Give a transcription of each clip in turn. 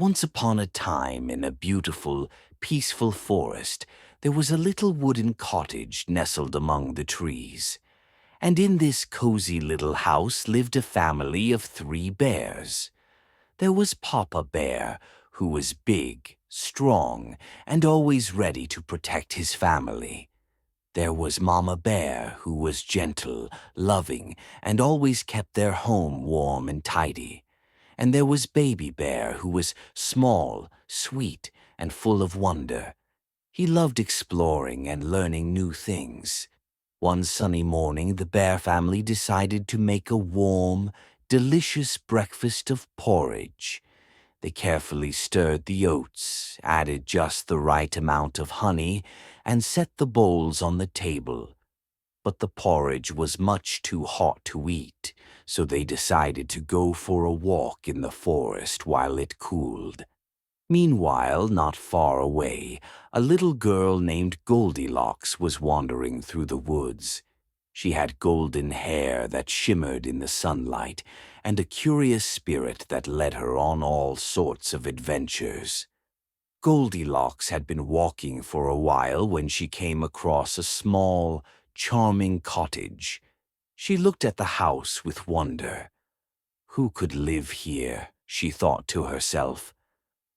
Once upon a time, in a beautiful, peaceful forest, there was a little wooden cottage nestled among the trees. And in this cozy little house lived a family of 3 bears. There was Papa Bear, who was big, strong, and always ready to protect his family. There was Mama Bear, who was gentle, loving, and always kept their home warm and tidy. And there was Baby Bear, who was small, sweet, and full of wonder. He loved exploring and learning new things. One sunny morning, the bear family decided to make a warm, delicious breakfast of porridge. They carefully stirred the oats, added just the right amount of honey, and set the bowls on the table. But the porridge was much too hot to eat, so they decided to go for a walk in the forest while it cooled. Meanwhile, not far away, a little girl named Goldilocks was wandering through the woods. She had golden hair that shimmered in the sunlight, and a curious spirit that led her on all sorts of adventures. Goldilocks had been walking for a while when she came across a small, charming cottage. She looked at the house with wonder. Who could live here? She thought to herself.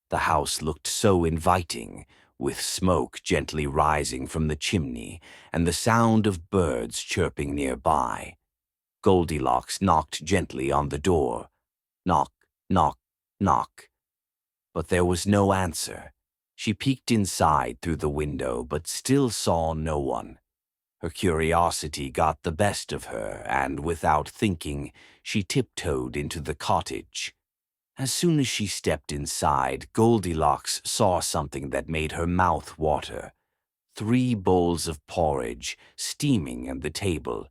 The house looked so inviting, with smoke gently rising from the chimney and the sound of birds chirping nearby. Goldilocks knocked gently on the door. Knock, knock, knock. But there was no answer. She peeked inside through the window, but still saw no one. Her curiosity got the best of her, and without thinking, she tiptoed into the cottage. As soon as she stepped inside, Goldilocks saw something that made her mouth water. 3 bowls of porridge, steaming on the table.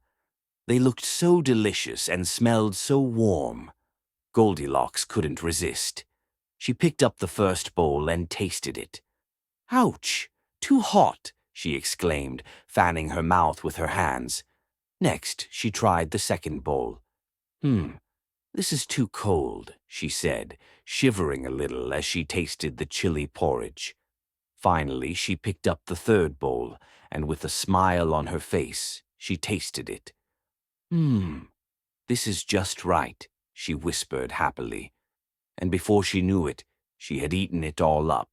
They looked so delicious and smelled so warm. Goldilocks couldn't resist. She picked up the first bowl and tasted it. "Ouch! Too hot!" she exclaimed, fanning her mouth with her hands. Next, she tried the second bowl. This is too cold," she said, shivering a little as she tasted the chilly porridge. Finally, she picked up the third bowl, and with a smile on her face, she tasted it. This is just right," she whispered happily. And before she knew it, she had eaten it all up.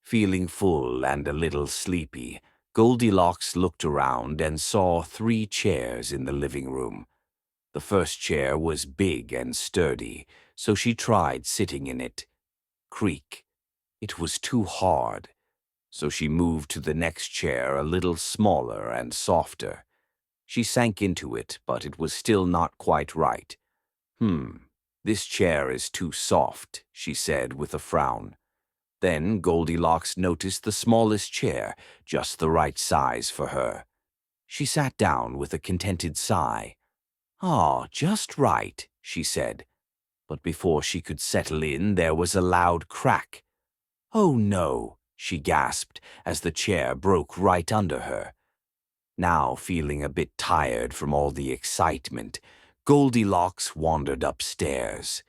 Feeling full and a little sleepy, Goldilocks looked around and saw 3 chairs in the living room. The first chair was big and sturdy, so she tried sitting in it. Creak. It was too hard, so she moved to the next chair a little smaller and softer. She sank into it, but it was still not quite right. This chair is too soft," she said with a frown. Then Goldilocks noticed the smallest chair, just the right size for her. She sat down with a contented sigh. "Ah, just right," she said. But before she could settle in, there was a loud crack. "Oh no," she gasped as the chair broke right under her. Now, feeling a bit tired from all the excitement, Goldilocks wandered upstairs.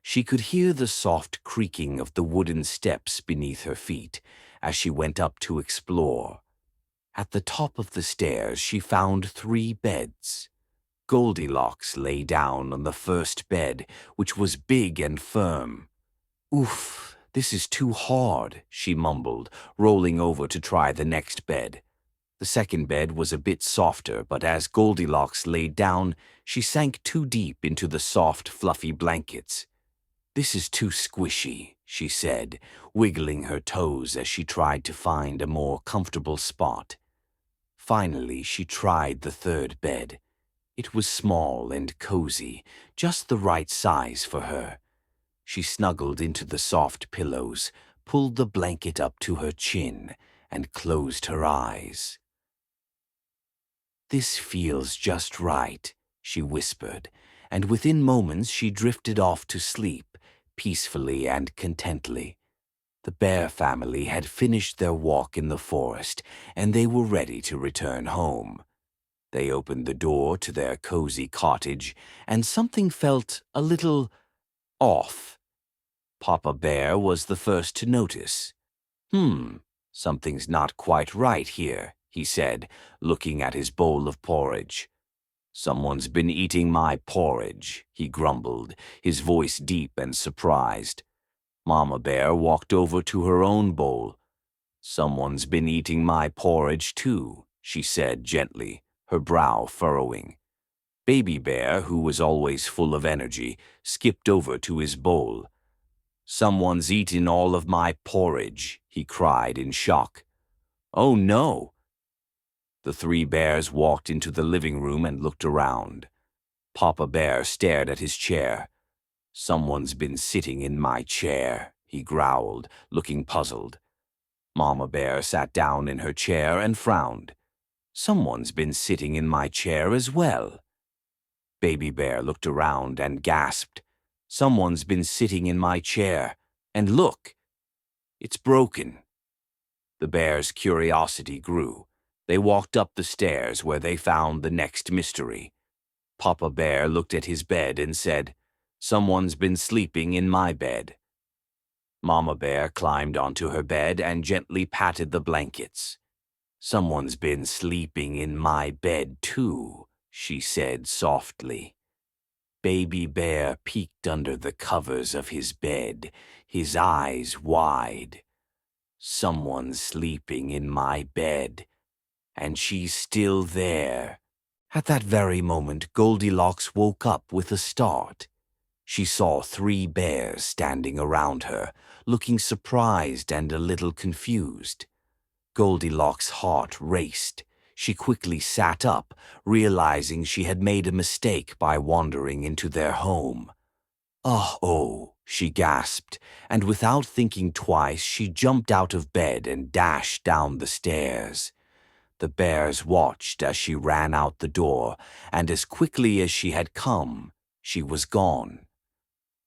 She could hear the soft creaking of the wooden steps beneath her feet as she went up to explore. At the top of the stairs, she found 3 beds. Goldilocks lay down on the first bed, which was big and firm. "Oof, this is too hard," she mumbled, rolling over to try the next bed. The second bed was a bit softer, but as Goldilocks laid down, she sank too deep into the soft, fluffy blankets. "This is too squishy," she said, wiggling her toes as she tried to find a more comfortable spot. Finally, she tried the third bed. It was small and cozy, just the right size for her. She snuggled into the soft pillows, pulled the blanket up to her chin, and closed her eyes. "This feels just right," she whispered, and within moments she drifted off to sleep, peacefully and contently. The bear family had finished their walk in the forest, and they were ready to return home. They opened the door to their cozy cottage, and something felt a little off. Papa Bear was the first to notice. Something's not quite right here, he said, looking at his bowl of porridge. Someone's been eating my porridge, he grumbled, his voice deep and surprised. Mama Bear walked over to her own bowl. Someone's been eating my porridge too, she said gently, her brow furrowing. Baby Bear, who was always full of energy, skipped over to his bowl. Someone's eaten all of my porridge, he cried in shock. Oh no! The three bears walked into the living room and looked around. Papa Bear stared at his chair. Someone's been sitting in my chair, he growled, looking puzzled. Mama Bear sat down in her chair and frowned. Someone's been sitting in my chair as well. Baby Bear looked around and gasped. Someone's been sitting in my chair, and look, it's broken. The bears' curiosity grew. They walked up the stairs where they found the next mystery. Papa Bear looked at his bed and said, Someone's been sleeping in my bed. Mama Bear climbed onto her bed and gently patted the blankets. Someone's been sleeping in my bed too, she said softly. Baby Bear peeked under the covers of his bed, his eyes wide. Someone's sleeping in my bed, and she's still there. At that very moment, Goldilocks woke up with a start. She saw three bears standing around her, looking surprised and a little confused. Goldilocks' heart raced. She quickly sat up, realizing she had made a mistake by wandering into their home. Oh, she gasped, and without thinking twice, she jumped out of bed and dashed down the stairs. The bears watched as she ran out the door, and as quickly as she had come, she was gone.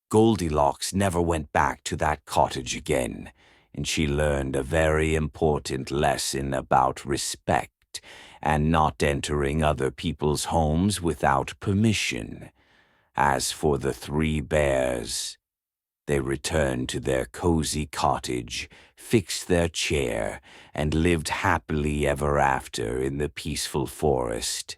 Goldilocks never went back to that cottage again, and she learned a very important lesson about respect and not entering other people's homes without permission. As for the three bears, they returned to their cozy cottage, fixed their chair, and lived happily ever after in the peaceful forest.